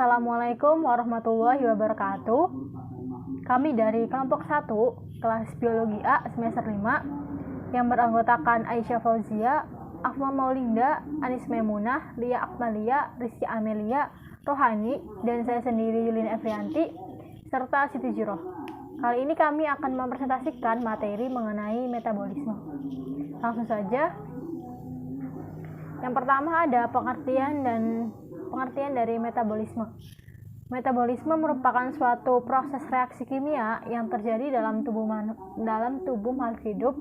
Assalamualaikum warahmatullahi wabarakatuh. Kami dari kelompok 1, kelas biologi A semester 5 yang beranggotakan Aisyah Fauzia, Afma Maulinda, Anis Maimunah, Lia Akmalia, Rizky Amelia, Rohani, dan saya sendiri Yulin Efrianti, serta Siti Jiroh. Kali ini kami akan mempresentasikan materi mengenai metabolisme. Langsung saja. Yang pertama ada pengertian dari metabolisme. Metabolisme merupakan suatu proses reaksi kimia yang terjadi dalam tubuh makhluk hidup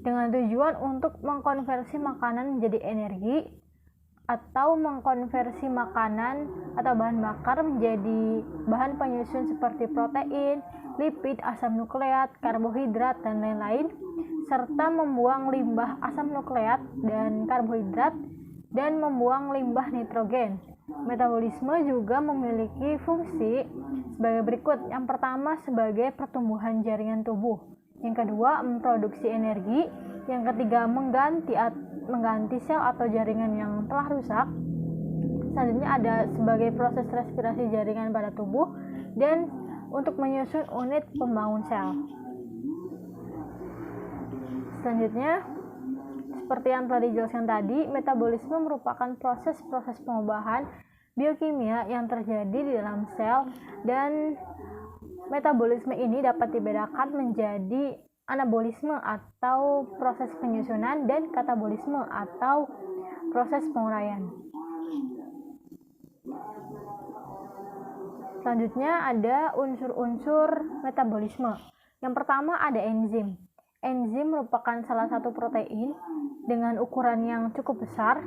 dengan tujuan untuk mengkonversi makanan menjadi energi atau mengkonversi makanan atau bahan bakar menjadi bahan penyusun seperti protein, lipid, asam nukleat, karbohidrat, dan lain-lain, serta membuang limbah asam nukleat dan karbohidrat dan membuang limbah nitrogen. Metabolisme juga memiliki fungsi sebagai berikut. Yang pertama, sebagai pertumbuhan jaringan tubuh. Yang kedua, memproduksi energi. Yang ketiga, mengganti sel atau jaringan yang telah rusak. Selanjutnya ada sebagai proses respirasi jaringan pada tubuh dan untuk menyusun unit pembangun sel. Selanjutnya, seperti yang telah dijelaskan tadi, metabolisme merupakan proses-proses pengubahan biokimia yang terjadi di dalam sel, dan metabolisme ini dapat dibedakan menjadi anabolisme atau proses penyusunan dan katabolisme atau proses penguraian. Selanjutnya ada unsur-unsur metabolisme. Yang pertama ada enzim. Enzim merupakan salah satu protein dengan ukuran yang cukup besar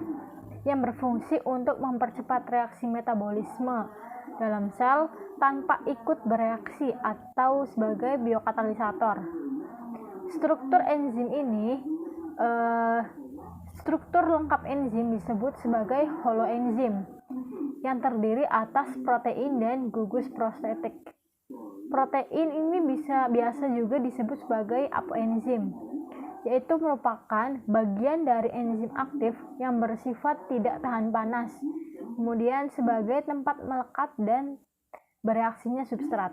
yang berfungsi untuk mempercepat reaksi metabolisme dalam sel tanpa ikut bereaksi atau sebagai biokatalisator. Struktur lengkap enzim disebut sebagai holoenzim yang terdiri atas protein dan gugus prostetik. Protein ini biasa juga disebut sebagai apoenzim, yaitu merupakan bagian dari enzim aktif yang bersifat tidak tahan panas, kemudian sebagai tempat melekat dan bereaksinya substrat.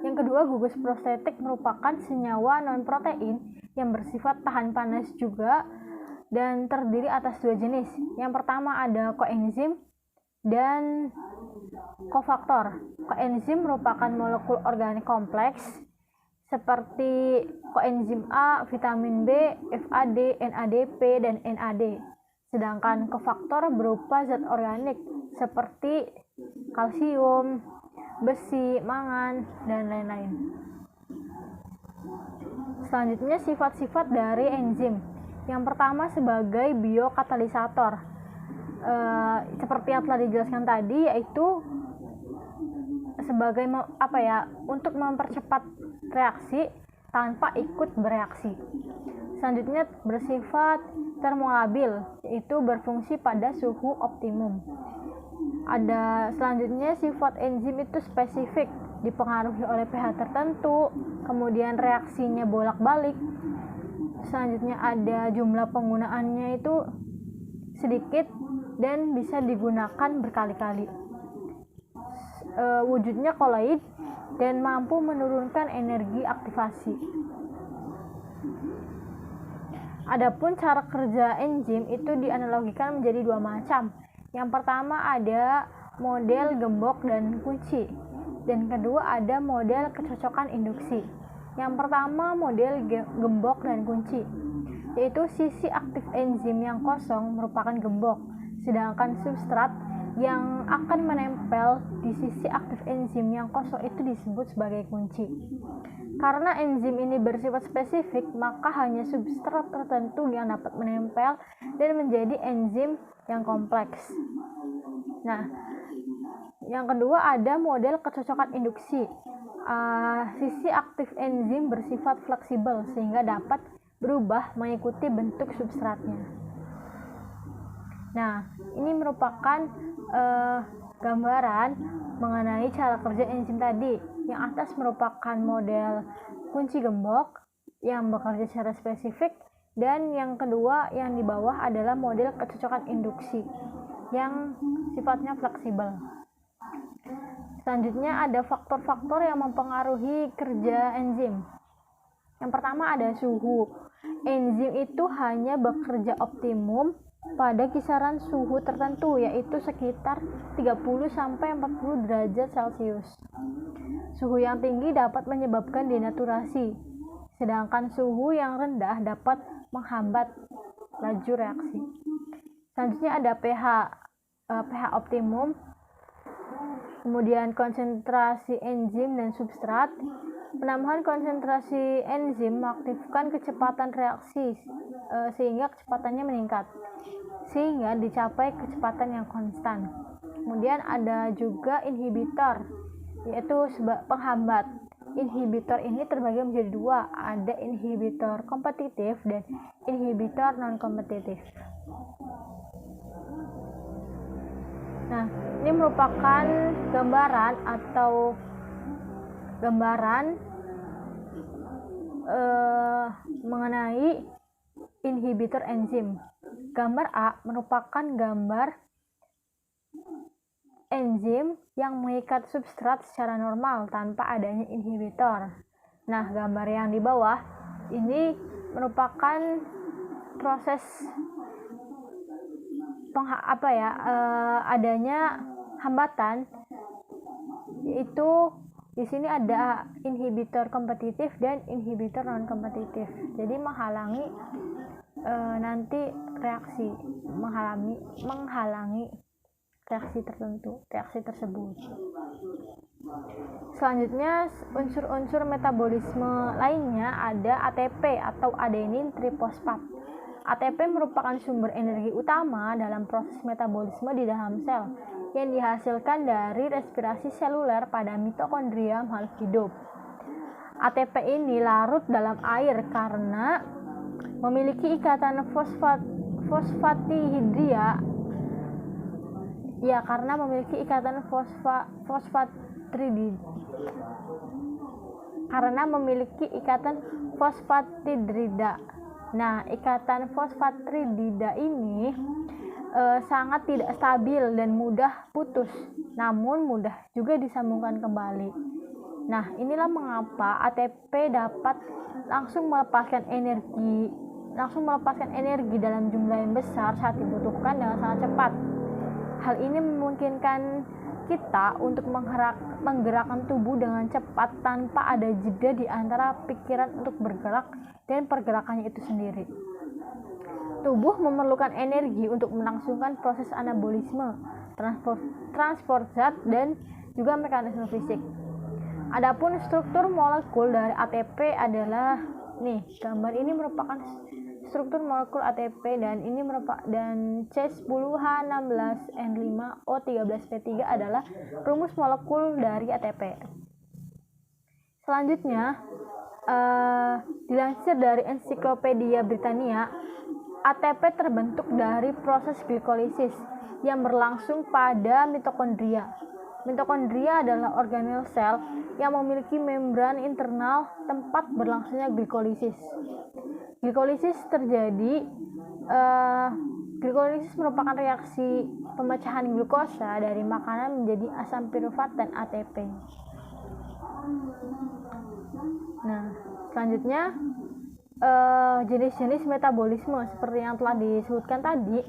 Yang kedua, gugus prostetik merupakan senyawa non-protein yang bersifat tahan panas juga dan terdiri atas dua jenis. Yang pertama ada koenzim dan kofaktor. Koenzim merupakan molekul organik kompleks seperti koenzim A, vitamin B, FAD, NADP, dan NAD. Sedangkan kofaktor berupa zat organik seperti kalsium, besi, mangan, dan lain-lain. Selanjutnya sifat-sifat dari enzim. Yang pertama sebagai biokatalisator. Seperti yang telah dijelaskan tadi, yaitu sebagai untuk mempercepat reaksi tanpa ikut bereaksi. Selanjutnya bersifat termolabil, yaitu berfungsi pada suhu optimum. Ada selanjutnya sifat enzim itu spesifik, dipengaruhi oleh pH tertentu, kemudian reaksinya bolak-balik. Selanjutnya ada jumlah penggunaannya itu sedikit dan bisa digunakan berkali-kali. Wujudnya koloid dan mampu menurunkan energi aktivasi. Adapun cara kerja enzim itu dianalogikan menjadi dua macam. Yang pertama ada model gembok dan kunci, dan kedua ada model kecocokan induksi. Yang pertama model gembok dan kunci, yaitu sisi aktif enzim yang kosong merupakan gembok, sedangkan substrat yang akan menempel di sisi aktif enzim yang kosong itu disebut sebagai kunci. Karena enzim ini bersifat spesifik, maka hanya substrat tertentu yang dapat menempel dan menjadi enzim yang kompleks. Nah, yang kedua ada model kecocokan induksi. Sisi aktif enzim bersifat fleksibel sehingga dapat berubah mengikuti bentuk substratnya. Nah, ini merupakan gambaran mengenai cara kerja enzim tadi. Yang atas merupakan model kunci gembok yang bekerja secara spesifik, dan yang kedua yang di bawah adalah model kecocokan induksi yang sifatnya fleksibel. Selanjutnya ada faktor-faktor yang mempengaruhi kerja enzim. Yang pertama ada suhu. Enzim itu hanya bekerja optimum pada kisaran suhu tertentu, yaitu sekitar 30-40 derajat Celcius. Suhu yang tinggi dapat menyebabkan denaturasi, sedangkan suhu yang rendah dapat menghambat laju reaksi. Selanjutnya ada pH optimum, kemudian konsentrasi enzim dan substrat. Penambahan konsentrasi enzim mengaktifkan kecepatan reaksi sehingga kecepatannya meningkat, sehingga dicapai kecepatan yang konstan. Kemudian ada juga inhibitor, yaitu penghambat. Inhibitor ini terbagi menjadi dua, ada inhibitor kompetitif dan inhibitor non-kompetitif. Nah, ini merupakan gambaran mengenai inhibitor enzim. Gambar A merupakan gambar enzim yang mengikat substrat secara normal tanpa adanya inhibitor. Nah, gambar yang di bawah ini merupakan proses adanya hambatan, yaitu di sini ada inhibitor kompetitif dan inhibitor non kompetitif. Jadi menghalangi nanti reaksi, menghalangi reaksi tersebut. Selanjutnya unsur-unsur metabolisme lainnya ada ATP atau adenin trifosfat. ATP merupakan sumber energi utama dalam proses metabolisme di dalam sel yang dihasilkan dari respirasi seluler pada mitokondria makhluk hidup. ATP ini larut dalam air karena memiliki ikatan fosfatidria. Ya, karena memiliki ikatan fosfatidrida. Nah, ikatan fosfatidrida ini sangat tidak stabil dan mudah putus, namun mudah juga disambungkan kembali. Nah, inilah mengapa ATP dapat langsung melepaskan energi dalam jumlah yang besar saat dibutuhkan dengan sangat cepat. Hal ini memungkinkan kita untuk menggerakkan tubuh dengan cepat tanpa ada jeda di antara pikiran untuk bergerak dan pergerakannya itu sendiri. Tubuh memerlukan energi untuk melangsungkan proses anabolisme, transport zat, dan juga mekanisme fisik. Adapun struktur molekul dari ATP adalah gambar ini merupakan struktur molekul ATP dan ini dan C10H16N5O13P3 adalah rumus molekul dari ATP. Selanjutnya, dilansir dari Ensiklopedia Britania, ATP terbentuk dari proses glikolisis yang berlangsung pada mitokondria. Mitokondria adalah organel sel yang memiliki membran internal tempat berlangsungnya glikolisis. Glikolisis merupakan reaksi pemecahan glukosa dari makanan menjadi asam pirufat dan ATP. Nah, selanjutnya jenis-jenis metabolisme seperti yang telah disebutkan tadi,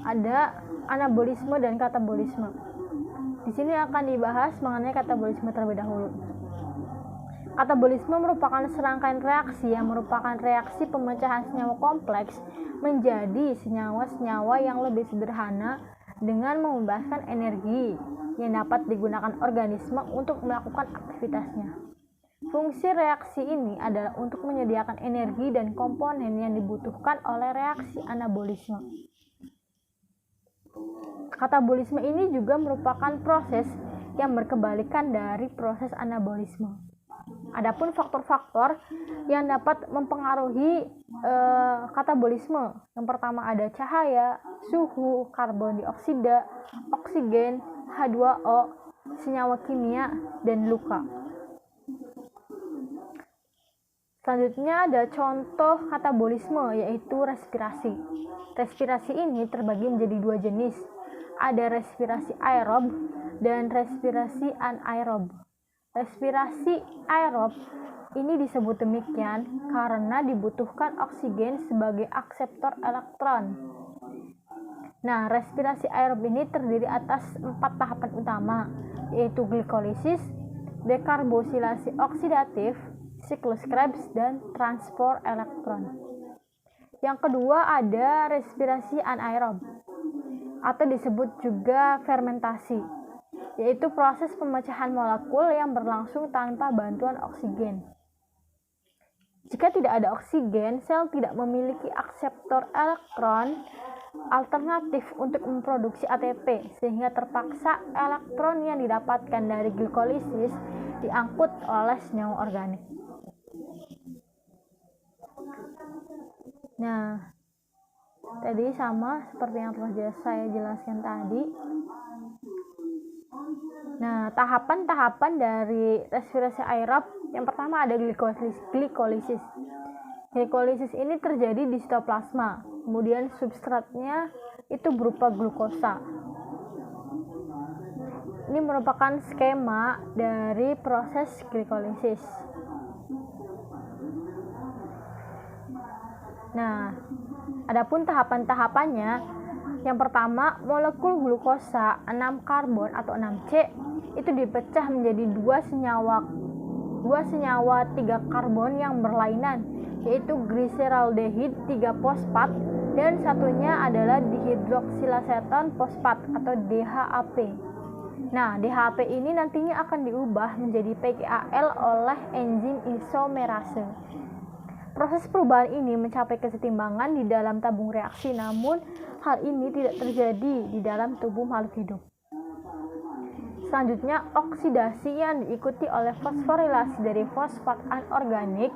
ada anabolisme dan katabolisme. Di sini akan dibahas mengenai katabolisme terlebih dahulu. Katabolisme merupakan serangkaian reaksi yang merupakan reaksi pemecahan senyawa kompleks menjadi senyawa-senyawa yang lebih sederhana dengan membebaskan energi yang dapat digunakan organisme untuk melakukan aktivitasnya. Fungsi reaksi ini adalah untuk menyediakan energi dan komponen yang dibutuhkan oleh reaksi anabolisme. Katabolisme ini juga merupakan proses yang berkebalikan dari proses anabolisme. Adapun faktor-faktor yang dapat mempengaruhi katabolisme, yang pertama ada cahaya, suhu, karbon dioksida, oksigen, H2O, senyawa kimia, dan luka. Selanjutnya ada contoh katabolisme, yaitu respirasi. Respirasi ini terbagi menjadi dua jenis. Ada respirasi aerob dan respirasi anaerob. Respirasi aerob ini disebut demikian karena dibutuhkan oksigen sebagai akseptor elektron. Nah, respirasi aerob ini terdiri atas 4 tahapan utama, yaitu glikolisis, dekarboksilasi oksidatif, siklus Krebs, dan transport elektron. Yang kedua ada respirasi anaerob atau disebut juga fermentasi, yaitu proses pemecahan molekul yang berlangsung tanpa bantuan oksigen. Jika tidak ada oksigen, sel tidak memiliki akseptor elektron alternatif untuk memproduksi ATP, sehingga terpaksa elektron yang didapatkan dari glikolisis diangkut oleh senyawa organik. Nah, tadi sama seperti yang telah saya jelaskan tadi. Nah, tahapan-tahapan dari respirasi aerob, yang pertama ada glikolisis. Glikolisis ini terjadi di sitoplasma, kemudian substratnya itu berupa glukosa. Ini merupakan skema dari proses glikolisis. Nah, adapun tahapan-tahapannya, yang pertama, molekul glukosa 6 karbon atau 6C itu dipecah menjadi dua senyawa 3 karbon yang berlainan, yaitu gliseraldehid 3 fosfat dan satunya adalah dihidroksilaseton fosfat atau DHAP. Nah, DHAP ini nantinya akan diubah menjadi PKAL oleh enzim isomerase. Proses perubahan ini mencapai kesetimbangan di dalam tabung reaksi, namun hal ini tidak terjadi di dalam tubuh makhluk hidup. Selanjutnya, oksidasi yang diikuti oleh fosforilasi dari fosfat anorganik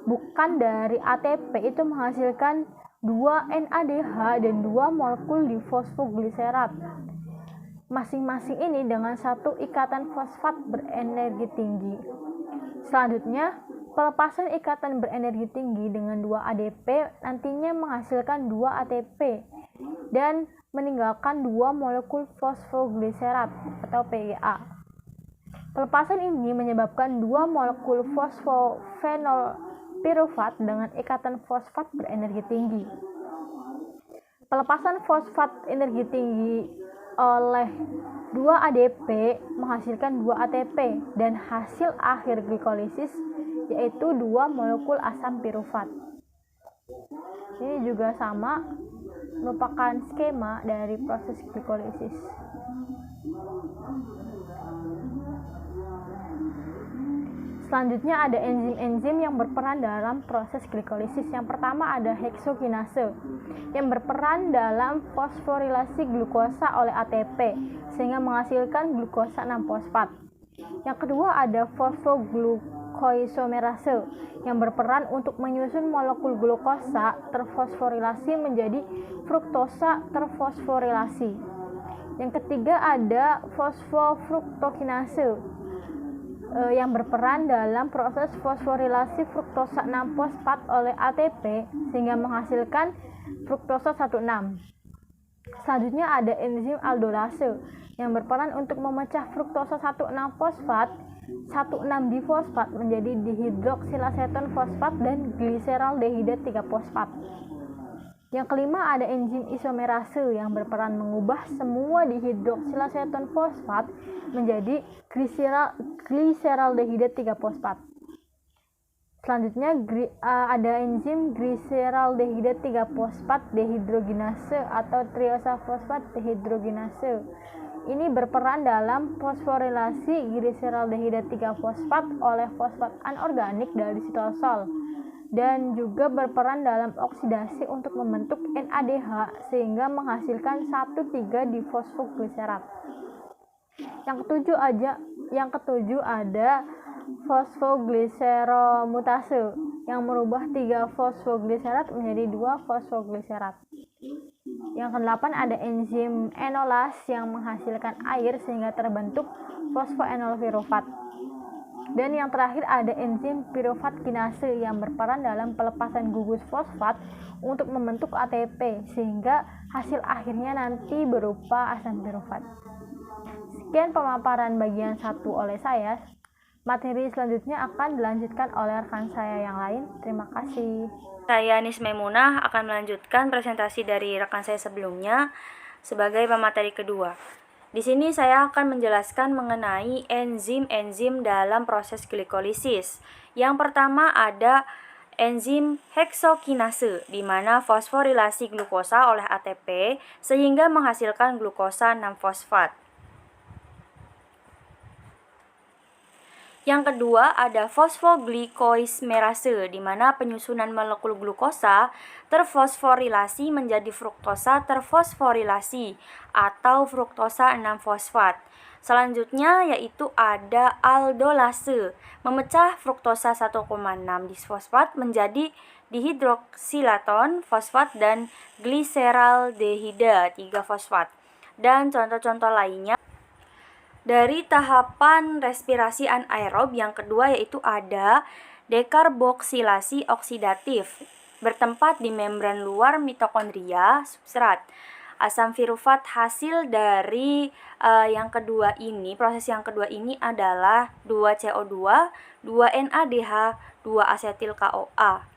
bukan dari ATP itu menghasilkan 2 NADH dan 2 molekul difosfogliserat. Masing-masing ini dengan satu ikatan fosfat berenergi tinggi. Selanjutnya, pelepasan ikatan berenergi tinggi dengan 2 ADP nantinya menghasilkan 2 ATP dan meninggalkan 2 molekul fosfogliserat atau PGA. Pelepasan ini menyebabkan 2 molekul fosfofenol pirufat dengan ikatan fosfat berenergi tinggi. Pelepasan fosfat energi tinggi oleh 2 ADP menghasilkan 2 ATP dan hasil akhir glikolisis yaitu 2 molekul asam pirufat. Ini juga sama, merupakan skema dari proses glikolisis. Selanjutnya ada enzim-enzim yang berperan dalam proses glikolisis. Yang pertama ada heksokinase yang berperan dalam fosforilasi glukosa oleh ATP sehingga menghasilkan glukosa 6-fosfat. Yang kedua ada fosfoglukoisomerase yang berperan untuk menyusun molekul glukosa terfosforilasi menjadi fruktosa terfosforilasi. Yang ketiga ada fosfofruktokinase yang berperan dalam proses fosforilasi fruktosa 6-fosfat oleh ATP sehingga menghasilkan fruktosa 1,6. Selanjutnya ada enzim aldolase yang berperan untuk memecah fruktosa 1,6-fosfat 1,6-difosfat menjadi dihidroksilaseton fosfat dan gliseraldehida 3-fosfat. Yang kelima ada enzim isomerase yang berperan mengubah semua dihidroksilaseton fosfat menjadi gliseraldehida 3-fosfat. Selanjutnya ada enzim gliseraldehida 3-fosfat dehidrogenase atau triosa fosfat dehidrogenase. Ini berperan dalam fosforilasi gliseraldehida 3-fosfat oleh fosfat anorganik dari sitosol dan juga berperan dalam oksidasi untuk membentuk NADH sehingga menghasilkan 1,3-difosfogliserat. Yang ketujuh ada fosfogliseromutase yang merubah 3 fosfogliserat menjadi 2 fosfogliserat. Yang kedelapan ada enzim enolas yang menghasilkan air sehingga terbentuk fosfoenol pirufat. Dan yang terakhir ada enzim pirufat kinase yang berperan dalam pelepasan gugus fosfat untuk membentuk ATP sehingga hasil akhirnya nanti berupa asam pirufat. Sekian pemaparan bagian 1 oleh saya. Materi selanjutnya akan dilanjutkan oleh rekan saya yang lain. Terima kasih. Saya Nis Maimunah akan melanjutkan presentasi dari rekan saya sebelumnya sebagai pemateri kedua. Di sini saya akan menjelaskan mengenai enzim-enzim dalam proses glikolisis. Yang pertama ada enzim heksokinase, di mana fosforilasi glukosa oleh ATP sehingga menghasilkan glukosa 6-fosfat. Yang kedua ada fosfoglycoisomerase, di mana penyusunan molekul glukosa terfosforilasi menjadi fruktosa terfosforilasi atau fruktosa 6-fosfat. Selanjutnya yaitu ada aldolase, memecah fruktosa 1,6 disfosfat menjadi dihidroksilaton fosfat dan gliseraldehida 3-fosfat. Dan contoh-contoh lainnya dari tahapan respirasi anaerob yang kedua yaitu ada dekarboksilasi oksidatif, bertempat di membran luar mitokondria substrat. Asam pirufat hasil dari proses yang kedua ini adalah 2CO2, 2NADH, 2-asetil CoA.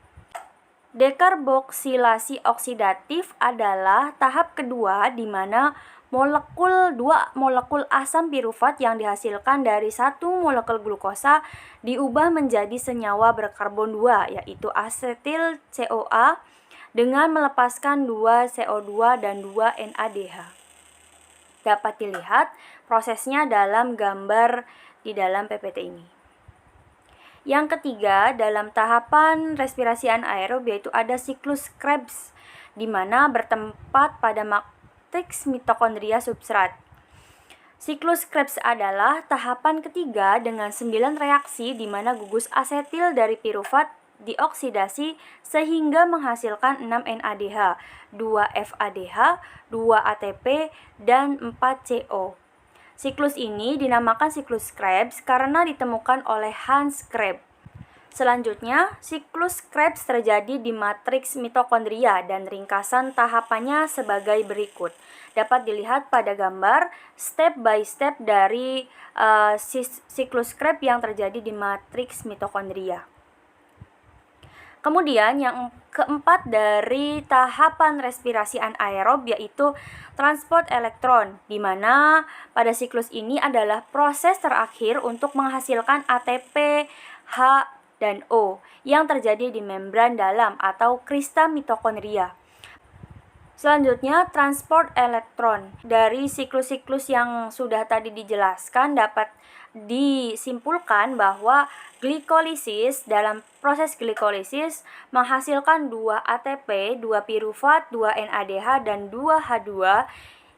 Dekarboksilasi oksidatif adalah tahap kedua di mana dua molekul asam pirufat yang dihasilkan dari satu molekul glukosa diubah menjadi senyawa berkarbon 2 yaitu asetil CoA dengan melepaskan 2 CO2 dan 2 NADH. Dapat dilihat prosesnya dalam gambar di dalam PPT ini. Yang ketiga, dalam tahapan respirasi anaerob yaitu ada siklus Krebs, di mana bertempat pada matriks mitokondria substrat. Siklus Krebs adalah tahapan ketiga dengan 9 reaksi di mana gugus asetil dari pirufat dioksidasi sehingga menghasilkan 6 NADH, 2 FADH, 2 ATP, dan 4 CO. Siklus ini dinamakan siklus Krebs karena ditemukan oleh Hans Krebs. Selanjutnya, siklus Krebs terjadi di matriks mitokondria dan ringkasan tahapannya sebagai berikut. Dapat dilihat pada gambar step by step dari siklus Krebs yang terjadi di matriks mitokondria. Kemudian yang keempat dari tahapan respirasi anaerob yaitu transport elektron, di mana pada siklus ini adalah proses terakhir untuk menghasilkan ATP, H, dan O yang terjadi di membran dalam atau krista mitokondria. Selanjutnya, transport elektron. Dari siklus-siklus yang sudah tadi dijelaskan dapat disimpulkan bahwa dalam proses glikolisis menghasilkan 2 ATP, 2 pirufat, 2 NADH, dan 2 H2.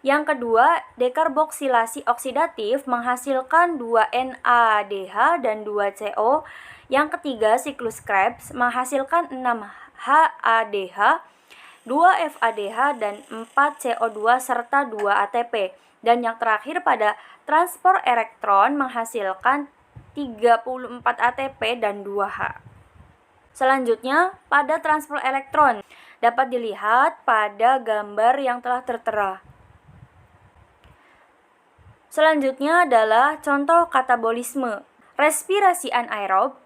Yang kedua, dekarboksilasi oksidatif menghasilkan 2 NADH dan 2 CO. Yang ketiga, siklus Krebs menghasilkan 6 HADH, 2 FADH, dan 4 CO2 serta 2 ATP. Dan yang terakhir pada transport elektron menghasilkan 34 ATP dan 2 H. Selanjutnya, pada transport elektron dapat dilihat pada gambar yang telah tertera. Selanjutnya adalah contoh katabolisme. Respirasi anaerob.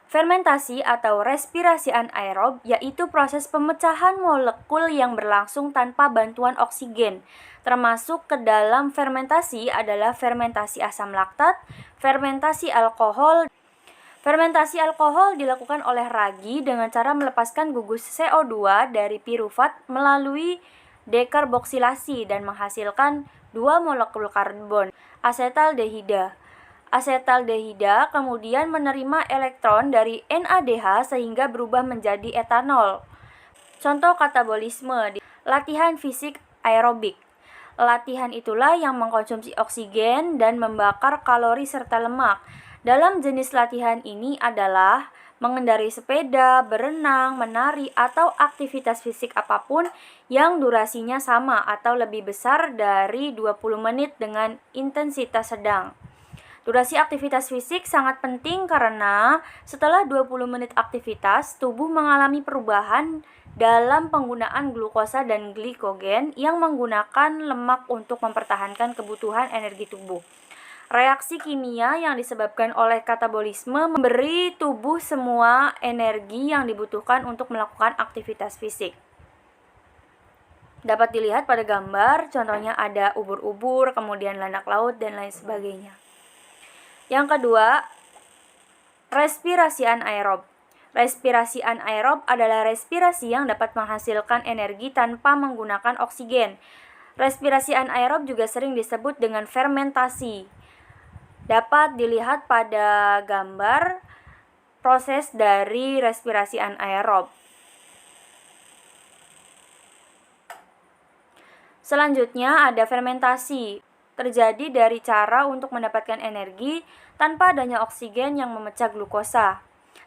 Fermentasi atau respirasi anaerob yaitu proses pemecahan molekul yang berlangsung tanpa bantuan oksigen. Termasuk ke dalam fermentasi adalah fermentasi asam laktat, fermentasi alkohol. Fermentasi alkohol dilakukan oleh ragi dengan cara melepaskan gugus CO2 dari pirufat melalui dekarboksilasi dan menghasilkan 2 molekul karbon, asetaldehida. Asetaldehida kemudian menerima elektron dari NADH sehingga berubah menjadi etanol. Contoh katabolisme, latihan fisik aerobik. Latihan itulah yang mengkonsumsi oksigen dan membakar kalori serta lemak. Dalam jenis latihan ini adalah mengendarai sepeda, berenang, menari, atau aktivitas fisik apapun yang durasinya sama atau lebih besar dari 20 menit dengan intensitas sedang. Durasi aktivitas fisik sangat penting karena setelah 20 menit aktivitas, tubuh mengalami perubahan dalam penggunaan glukosa dan glikogen yang menggunakan lemak untuk mempertahankan kebutuhan energi tubuh. Reaksi kimia yang disebabkan oleh katabolisme memberi tubuh semua energi yang dibutuhkan untuk melakukan aktivitas fisik. Dapat dilihat pada gambar, contohnya ada ubur-ubur, kemudian landak laut, dan lain sebagainya. Yang kedua, respirasi anaerob. Respirasi anaerob adalah respirasi yang dapat menghasilkan energi tanpa menggunakan oksigen. Respirasi anaerob juga sering disebut dengan fermentasi. Dapat dilihat pada gambar proses dari respirasi anaerob. Selanjutnya ada fermentasi. Terjadi dari cara untuk mendapatkan energi tanpa adanya oksigen yang memecah glukosa.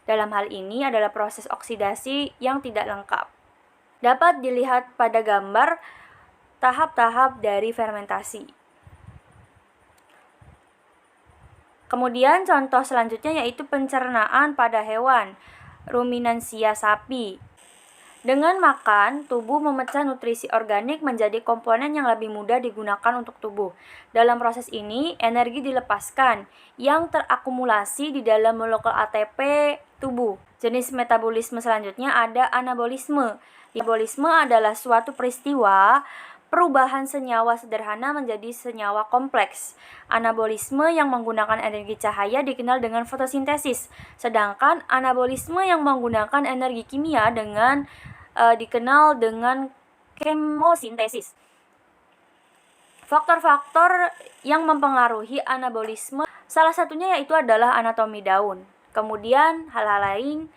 Dalam hal ini adalah proses oksidasi yang tidak lengkap. Dapat dilihat pada gambar tahap-tahap dari fermentasi. Kemudian contoh selanjutnya yaitu pencernaan pada hewan, ruminansia sapi. Dengan makan, tubuh memecah nutrisi organik menjadi komponen yang lebih mudah digunakan untuk tubuh. Dalam proses ini, energi dilepaskan yang terakumulasi di dalam molekul ATP tubuh. Jenis metabolisme selanjutnya ada anabolisme. Anabolisme adalah suatu peristiwa perubahan senyawa sederhana menjadi senyawa kompleks. Anabolisme yang menggunakan energi cahaya dikenal dengan fotosintesis, sedangkan anabolisme yang menggunakan energi kimia dikenal dengan kemosintesis. Faktor-faktor yang mempengaruhi anabolisme salah satunya yaitu adalah anatomi daun. Kemudian hal-hal lain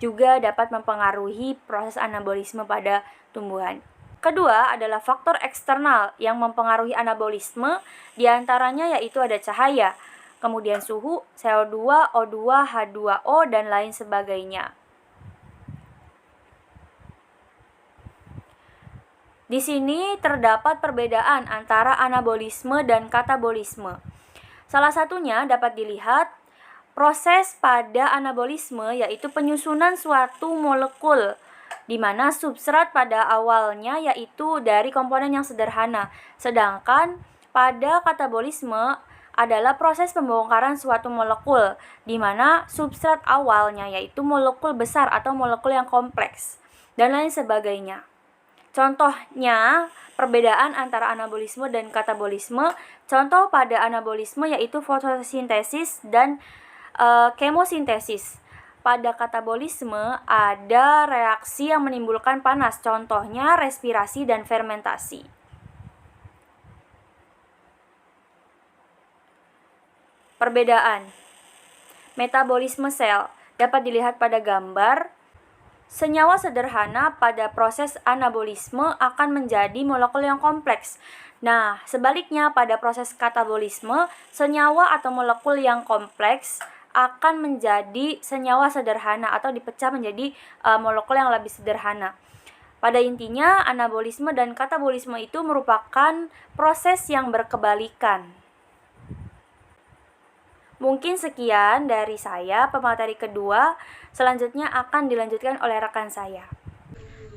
juga dapat mempengaruhi proses anabolisme pada tumbuhan. Kedua adalah faktor eksternal yang mempengaruhi anabolisme, diantaranya yaitu ada cahaya, kemudian suhu, CO2, O2, H2O, dan lain sebagainya. Di sini terdapat perbedaan antara anabolisme dan katabolisme. Salah satunya dapat dilihat proses pada anabolisme yaitu penyusunan suatu molekul di mana substrat pada awalnya yaitu dari komponen yang sederhana, sedangkan pada katabolisme adalah proses pembongkaran suatu molekul di mana substrat awalnya yaitu molekul besar atau molekul yang kompleks dan lain sebagainya. Contohnya perbedaan antara anabolisme dan katabolisme. Contoh pada anabolisme yaitu fotosintesis dan kemosintesis. Pada katabolisme ada reaksi yang menimbulkan panas, contohnya respirasi dan fermentasi. Perbedaan metabolisme sel dapat dilihat pada gambar. Senyawa sederhana pada proses anabolisme akan menjadi molekul yang kompleks. Nah, sebaliknya pada proses katabolisme, senyawa atau molekul yang kompleks akan menjadi senyawa sederhana atau dipecah menjadi molekul yang lebih sederhana. Pada intinya, anabolisme dan katabolisme itu merupakan proses yang berkebalikan. Mungkin sekian dari saya, pemateri kedua. Selanjutnya akan dilanjutkan oleh rekan saya.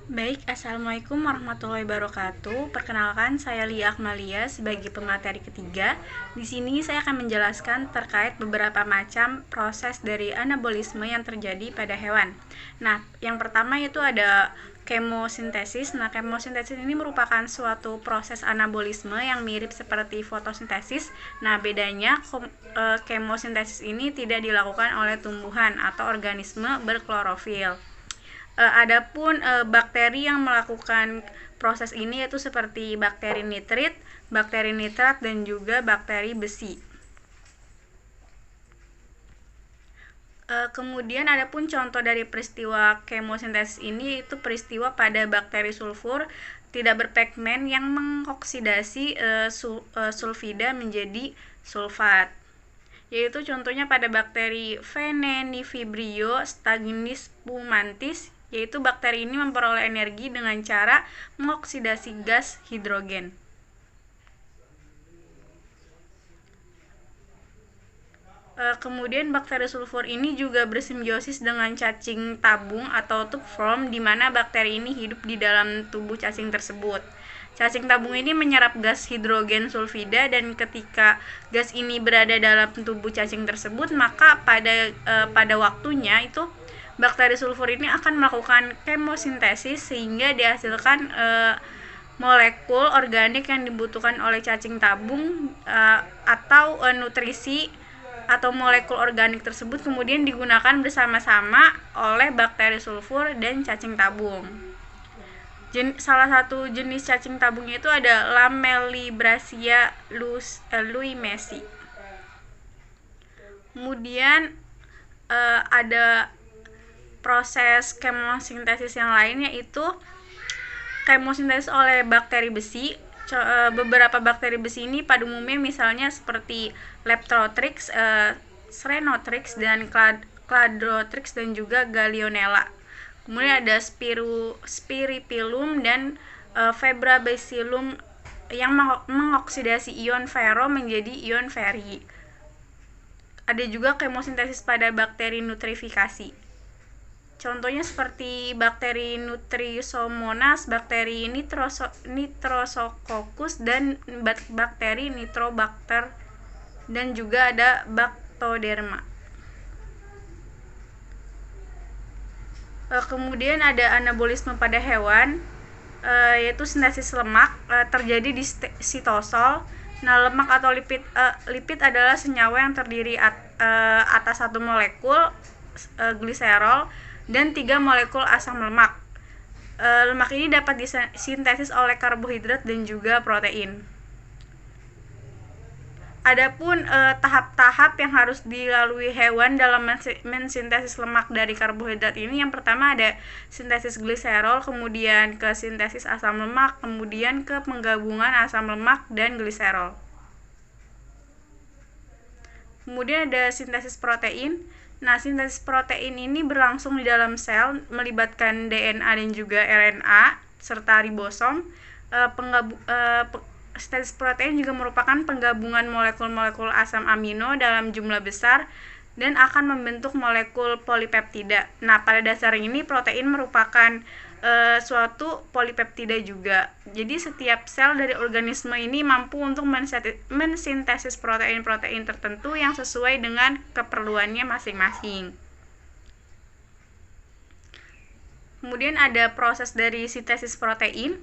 Baik, Assalamualaikum warahmatullahi wabarakatuh. Perkenalkan, saya Lia Akmalia sebagai pemateri ketiga. Di sini saya akan menjelaskan terkait beberapa macam proses dari anabolisme yang terjadi pada hewan. Nah, yang pertama itu ada kemosintesis. Nah, kemosintesis ini merupakan suatu proses anabolisme yang mirip seperti fotosintesis. Nah, bedanya kemosintesis ini tidak dilakukan oleh tumbuhan atau organisme berklorofil. Adapun bakteri yang melakukan proses ini yaitu seperti bakteri nitrit, bakteri nitrat, dan juga bakteri besi. Kemudian adapun contoh dari peristiwa kemosintesis ini itu peristiwa pada bakteri sulfur tidak berpigmen yang mengoksidasi sulfida menjadi sulfat. Yaitu contohnya pada bakteri Vibrio stagnis spumantis, yaitu bakteri ini memperoleh energi dengan cara mengoksidasi gas hidrogen. Kemudian bakteri sulfur ini juga bersimbiosis dengan cacing tabung atau tube worm, di mana bakteri ini hidup di dalam tubuh cacing tersebut. Cacing tabung ini menyerap gas hidrogen sulfida, dan ketika gas ini berada dalam tubuh cacing tersebut, maka pada waktunya itu bakteri sulfur ini akan melakukan kemosintesis sehingga dihasilkan molekul organik yang dibutuhkan oleh cacing tabung, atau nutrisi atau molekul organik tersebut kemudian digunakan bersama-sama oleh bakteri sulfur dan cacing tabung. Salah satu jenis cacing tabung itu ada Lamellibrasia luimesi. Kemudian ada proses kemosintesis yang lain, yaitu kemosintesis oleh bakteri besi. Beberapa bakteri besi ini pada umumnya misalnya seperti Leptotrix, Stenotrix, dan Cladrotrix, dan juga Gallionella. Kemudian ada Spiripilum dan Febrabacillum yang mengoksidasi ion ferro menjadi ion feri. Ada juga kemosintesis pada bakteri nutrifikasi. Contohnya seperti bakteri Nutrisomonas, bakteri Nitrosococcus, dan bakteri Nitrobacter, dan juga ada Bactoderma. Kemudian ada anabolisme pada hewan, yaitu sintesis lemak terjadi di sitosol. Nah, lemak atau lipid adalah senyawa yang terdiri atas satu molekul gliserol dan 3 molekul asam lemak. Lemak ini dapat disintesis oleh karbohidrat dan juga protein. Adapun tahap-tahap yang harus dilalui hewan dalam mensintesis lemak dari karbohidrat ini, yang pertama ada sintesis gliserol, kemudian ke sintesis asam lemak, kemudian ke penggabungan asam lemak dan gliserol. Kemudian ada sintesis protein. Nah, sintesis protein ini berlangsung di dalam sel, melibatkan DNA dan juga RNA serta ribosom. Sintesis protein juga merupakan penggabungan molekul-molekul asam amino dalam jumlah besar dan akan membentuk molekul polipeptida. Nah, pada dasar ini protein merupakan suatu polipeptida juga. Jadi setiap sel dari organisme ini mampu untuk mensintesis protein-protein tertentu yang sesuai dengan keperluannya masing-masing. Kemudian ada proses dari sintesis protein.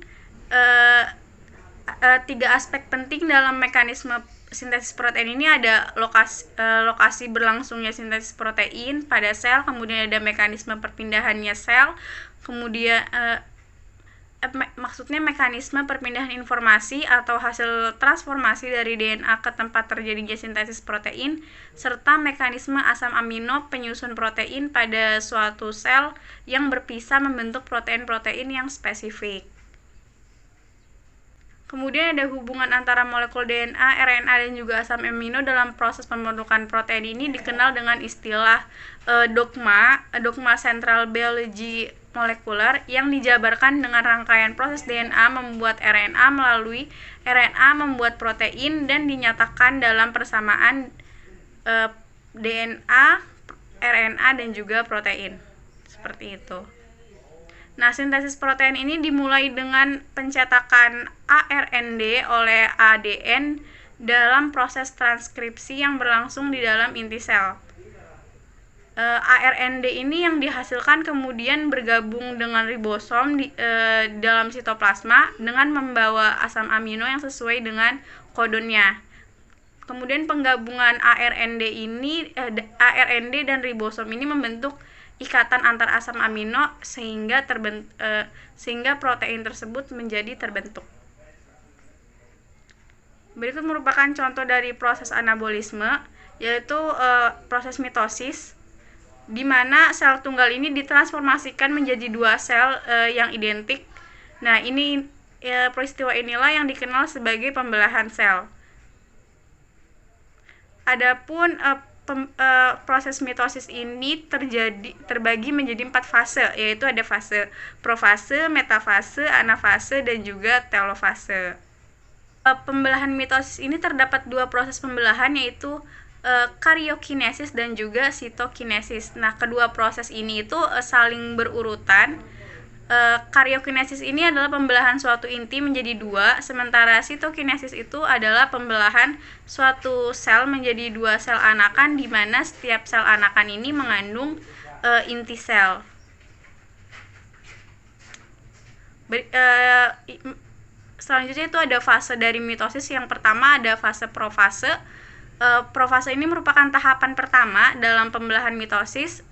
3 aspek penting dalam mekanisme sintesis protein ini ada lokasi berlangsungnya sintesis protein pada sel, kemudian ada mekanisme perpindahannya sel, kemudian maksudnya mekanisme perpindahan informasi atau hasil transformasi dari DNA ke tempat terjadinya sintesis protein, serta mekanisme asam amino penyusun protein pada suatu sel yang berpisah membentuk protein-protein yang spesifik. Kemudian ada hubungan antara molekul DNA, RNA, dan juga asam amino dalam proses pembentukan protein ini dikenal dengan istilah dogma central biology molekuler, yang dijabarkan dengan rangkaian proses DNA membuat RNA melalui RNA membuat protein dan dinyatakan dalam persamaan DNA, RNA, dan juga protein. Seperti itu. Nah, sintesis protein ini dimulai dengan pencetakan ARND oleh ADN dalam proses transkripsi yang berlangsung di dalam inti sel. ARND ini yang dihasilkan kemudian bergabung dengan ribosom dalam sitoplasma dengan membawa asam amino yang sesuai dengan kodonnya. Kemudian penggabungan ARND dan ribosom ini membentuk ikatan antar asam amino sehingga protein tersebut menjadi terbentuk. Berikut merupakan contoh dari proses anabolisme, yaitu proses mitosis, di mana sel tunggal ini ditransformasikan menjadi 2 sel yang identik. Nah, peristiwa inilah yang dikenal sebagai pembelahan sel. Adapun proses mitosis ini terbagi menjadi 4 fase, yaitu ada fase profase, metafase, anafase, dan juga telofase. Pembelahan mitosis ini terdapat 2 proses pembelahan, yaitu karyokinesis dan juga sitokinesis. Nah, kedua proses ini itu saling berurutan. Karyokinesis ini adalah pembelahan suatu inti menjadi dua, sementara sitokinesis itu adalah pembelahan suatu sel menjadi dua sel anakan, di mana setiap sel anakan ini mengandung inti sel. Selanjutnya itu ada fase dari mitosis. Yang pertama ada fase profase. Profase ini merupakan tahapan pertama dalam pembelahan mitosis.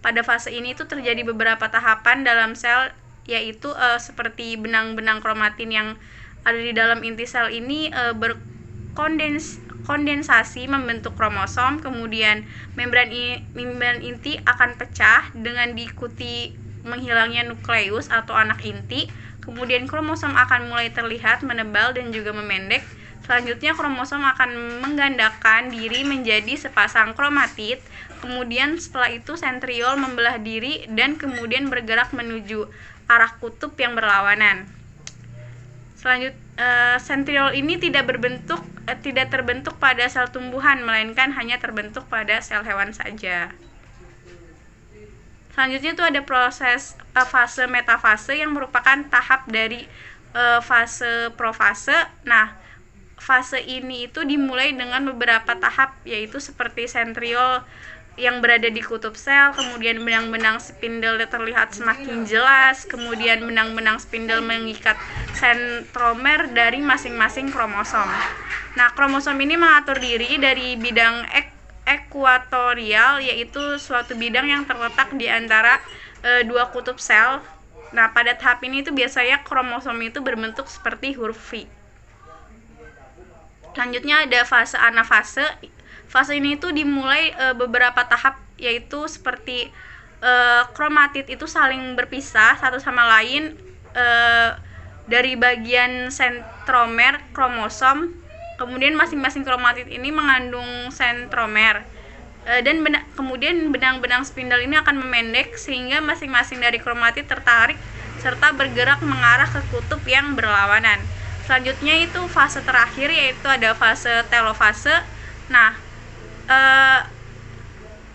Pada fase ini itu terjadi beberapa tahapan dalam sel, yaitu seperti benang-benang kromatin yang ada di dalam inti sel ini berkondensasi membentuk kromosom, kemudian membran inti akan pecah dengan diikuti menghilangnya nukleus atau anak inti, kemudian kromosom akan mulai terlihat menebal dan juga memendek. Selanjutnya kromosom akan menggandakan diri menjadi sepasang kromatid, kemudian setelah itu sentriol membelah diri dan kemudian bergerak menuju arah kutub yang berlawanan. Sentriol ini tidak terbentuk pada sel tumbuhan, melainkan hanya terbentuk pada sel hewan saja. Selanjutnya itu ada proses fase metafase yang merupakan tahap dari fase profase. Nah, fase ini itu dimulai dengan beberapa tahap, yaitu seperti sentriol yang berada di kutub sel, kemudian benang-benang spindle terlihat semakin jelas, kemudian benang-benang spindle mengikat sentromer dari masing-masing kromosom. Nah, kromosom ini mengatur diri dari bidang ekuatorial, yaitu suatu bidang yang terletak di antara dua kutub sel. Nah, pada tahap ini itu biasanya kromosom itu berbentuk seperti huruf V. Selanjutnya ada fase anafase. Fase ini itu dimulai beberapa tahap, yaitu seperti kromatid itu saling berpisah satu sama lain dari bagian sentromer kromosom. Kemudian masing-masing kromatid ini mengandung sentromer. Dan kemudian benang-benang spindle ini akan memendek sehingga masing-masing dari kromatid tertarik serta bergerak mengarah ke kutub yang berlawanan. Selanjutnya itu fase terakhir, yaitu ada fase telofase. Nah,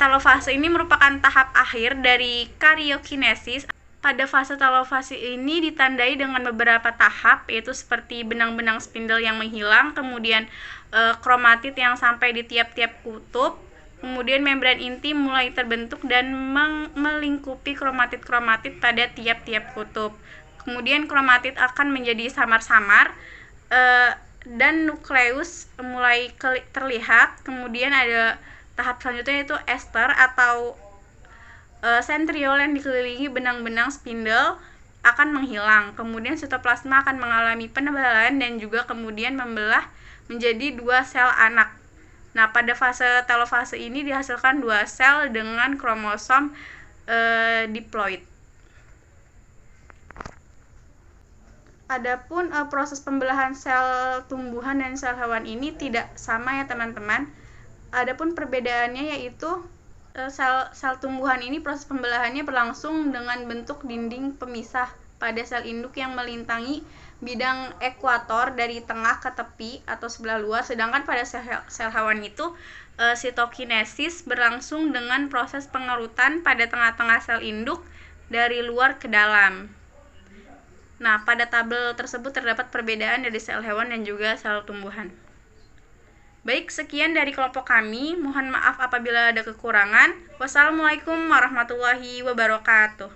telofase ini merupakan tahap akhir dari karyokinesis. Pada fase telofase ini ditandai dengan beberapa tahap, yaitu seperti benang-benang spindle yang menghilang, kemudian kromatid yang sampai di tiap-tiap kutub, kemudian membran inti mulai terbentuk dan melingkupi kromatid-kromatid pada tiap-tiap kutub. Kemudian kromatid akan menjadi samar-samar dan nukleus mulai terlihat. Kemudian ada tahap selanjutnya, yaitu ester atau sentriol yang dikelilingi benang-benang spindle akan menghilang. Kemudian sitoplasma akan mengalami penebalan dan juga kemudian membelah menjadi dua sel anak. Nah, pada fase telofase ini dihasilkan dua sel dengan kromosom diploid. Adapun proses pembelahan sel tumbuhan dan sel hewan ini tidak sama ya teman-teman. Adapun perbedaannya yaitu sel tumbuhan ini proses pembelahannya berlangsung dengan bentuk dinding pemisah pada sel induk yang melintangi bidang ekuator dari tengah ke tepi atau sebelah luar, sedangkan pada sel hewan itu sitokinesis berlangsung dengan proses pengerutan pada tengah-tengah sel induk dari luar ke dalam. Nah, pada tabel tersebut terdapat perbedaan dari sel hewan dan juga sel tumbuhan. Baik, sekian dari kelompok kami. Mohon maaf apabila ada kekurangan. Wassalamualaikum warahmatullahi wabarakatuh.